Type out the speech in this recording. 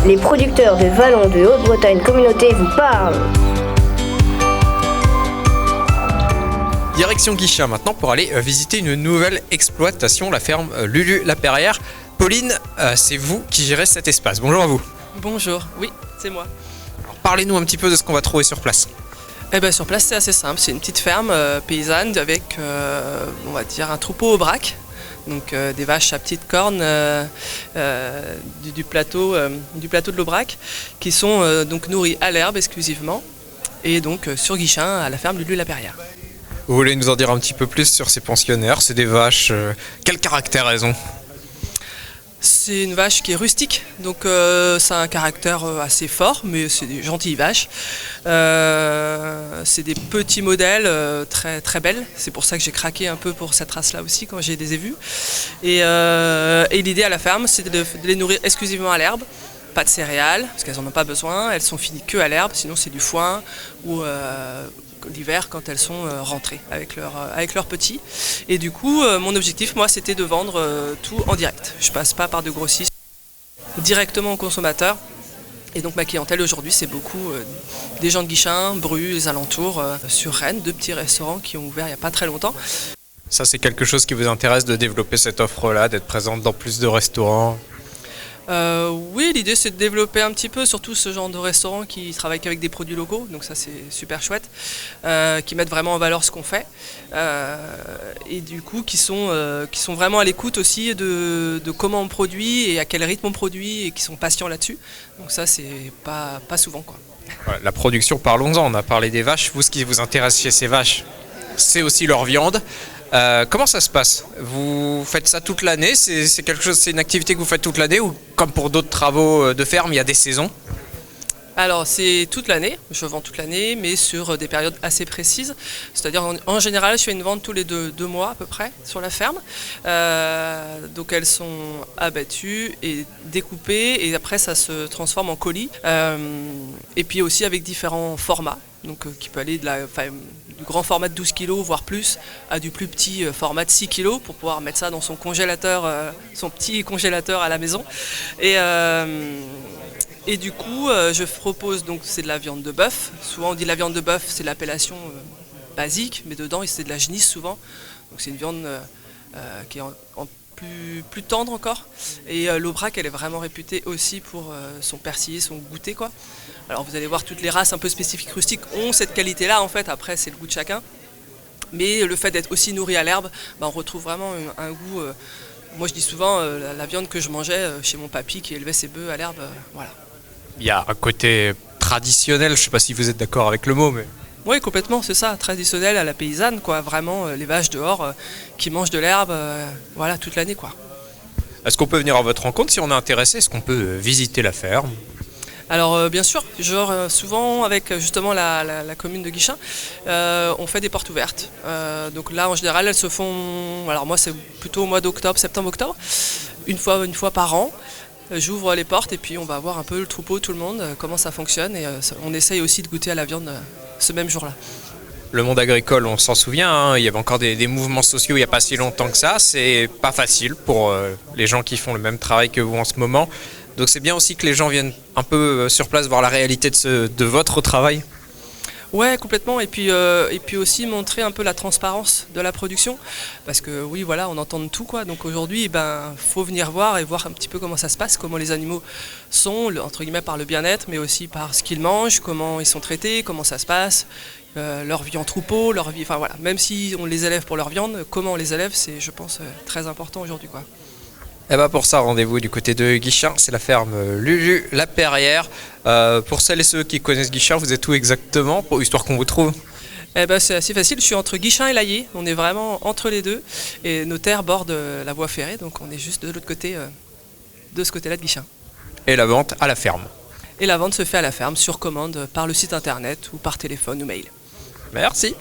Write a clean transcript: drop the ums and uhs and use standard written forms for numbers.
Les producteurs de Vallon de Haute-Bretagne Communauté vous parlent. Direction Guichen maintenant pour aller visiter une nouvelle exploitation, la ferme Lulu-La-Perrière. Pauline, c'est vous qui gérez cet espace. Bonjour à vous. Bonjour, oui, c'est moi. Alors, parlez-nous un petit peu de ce qu'on va trouver sur place. Sur place, c'est assez simple. C'est une petite ferme paysanne avec, on va dire, un troupeau au braque. Donc des vaches à petites cornes du plateau de l'Aubrac qui sont donc nourries à l'herbe exclusivement et donc sur Guichen à la ferme Lulu-La-Perrière. Vous voulez nous en dire un petit peu plus sur ces pensionnaires? C'est des vaches, quel caractère elles ont? C'est une vache qui est rustique, donc ça a un caractère assez fort, mais c'est des gentilles vaches. C'est des petits modèles très, très belles, c'est pour ça que j'ai craqué un peu pour cette race-là aussi quand j'ai les ai vues. Et l'idée à la ferme, c'est de les nourrir exclusivement à l'herbe, pas de céréales, parce qu'elles n'en ont pas besoin, elles sont finies que à l'herbe, sinon c'est du foin ou l'hiver quand elles sont rentrées avec leurs petits. Et du coup, mon objectif, moi, c'était de vendre tout en direct. Je passe pas par de grossistes, directement aux consommateurs. Et donc ma clientèle aujourd'hui, c'est beaucoup des gens de Guichen, Bru, les alentours, sur Rennes, 2 petits restaurants qui ont ouvert il n'y a pas très longtemps. Ça, c'est quelque chose qui vous intéresse de développer cette offre-là, d'être présente dans plus de restaurants? Oui, l'idée c'est de développer un petit peu, surtout ce genre de restaurants qui travaillent qu'avec des produits locaux, donc ça c'est super chouette, qui mettent vraiment en valeur ce qu'on fait, et du coup qui sont vraiment à l'écoute aussi de comment on produit et à quel rythme on produit et qui sont patients là-dessus. Donc ça c'est pas souvent quoi. Voilà, la production, parlons-en, on a parlé des vaches, vous ce qui vous intéresse chez ces vaches, c'est aussi leur viande. Comment ça se passe? Vous faites ça toute l'année? C'est quelque chose, c'est une activité que vous faites toute l'année ou comme pour d'autres travaux de ferme, il y a des saisons? Alors c'est toute l'année, je vends toute l'année mais sur des périodes assez précises, c'est-à-dire en général je fais une vente tous les deux mois à peu près sur la ferme, donc elles sont abattues et découpées et après ça se transforme en colis, et puis aussi avec différents formats, donc qui peut aller du grand format de 12 kg voire plus à du plus petit format de 6 kg pour pouvoir mettre ça dans son congélateur, son petit congélateur à la maison. Et du coup, je propose, donc c'est de la viande de bœuf. Souvent on dit la viande de bœuf, c'est l'appellation basique, mais dedans c'est de la genisse souvent. Donc c'est une viande qui est en plus tendre encore. Et l'Aubrac, elle est vraiment réputée aussi pour son persillé, son goûter quoi. Alors vous allez voir, toutes les races un peu spécifiques rustiques ont cette qualité-là en fait. Après c'est le goût de chacun. Mais le fait d'être aussi nourri à l'herbe, on retrouve vraiment un goût. Moi je dis souvent la viande que je mangeais chez mon papy qui élevait ses bœufs à l'herbe, voilà. Il y a un côté traditionnel, je ne sais pas si vous êtes d'accord avec le mot, mais... Oui, complètement, c'est ça, traditionnel à la paysanne, quoi. Vraiment, les vaches dehors qui mangent de l'herbe, voilà, toute l'année, quoi. Est-ce qu'on peut venir à votre rencontre si on est intéressé? Est-ce qu'on peut visiter la ferme? Alors bien sûr, souvent avec justement la commune de Guichen, on fait des portes ouvertes. Donc là en général elles se font, alors moi c'est plutôt au mois d'octobre, septembre-octobre, une fois par an. J'ouvre les portes et puis on va voir un peu le troupeau, tout le monde, comment ça fonctionne et on essaye aussi de goûter à la viande ce même jour-là. Le monde agricole, on s'en souvient, hein, il y avait encore des mouvements sociaux il n'y a pas si longtemps que ça. C'est pas facile pour les gens qui font le même travail que vous en ce moment. Donc c'est bien aussi que les gens viennent un peu sur place voir la réalité de votre travail. Ouais, complètement. Et puis aussi montrer un peu la transparence de la production. Parce que oui, voilà, on entend de tout, quoi. Donc aujourd'hui, faut venir voir et voir un petit peu comment ça se passe, comment les animaux sont, entre guillemets, par le bien-être, mais aussi par ce qu'ils mangent, comment ils sont traités, comment ça se passe, leur vie en troupeau, leur vie, enfin voilà. Même si on les élève pour leur viande, comment on les élève, c'est, je pense, très important aujourd'hui, quoi. Et pour ça, rendez-vous du côté de Guichen, c'est la ferme Lulu-La-Perrière. Pour celles et ceux qui connaissent Guichen, vous êtes où exactement, histoire qu'on vous trouve? C'est assez facile, je suis entre Guichen et Layé, on est vraiment entre les deux, et nos terres bordent la voie ferrée, donc on est juste de l'autre côté, de ce côté-là de Guichen. Et la vente à la ferme? Et la vente se fait à la ferme, sur commande, par le site internet ou par téléphone ou mail. Merci.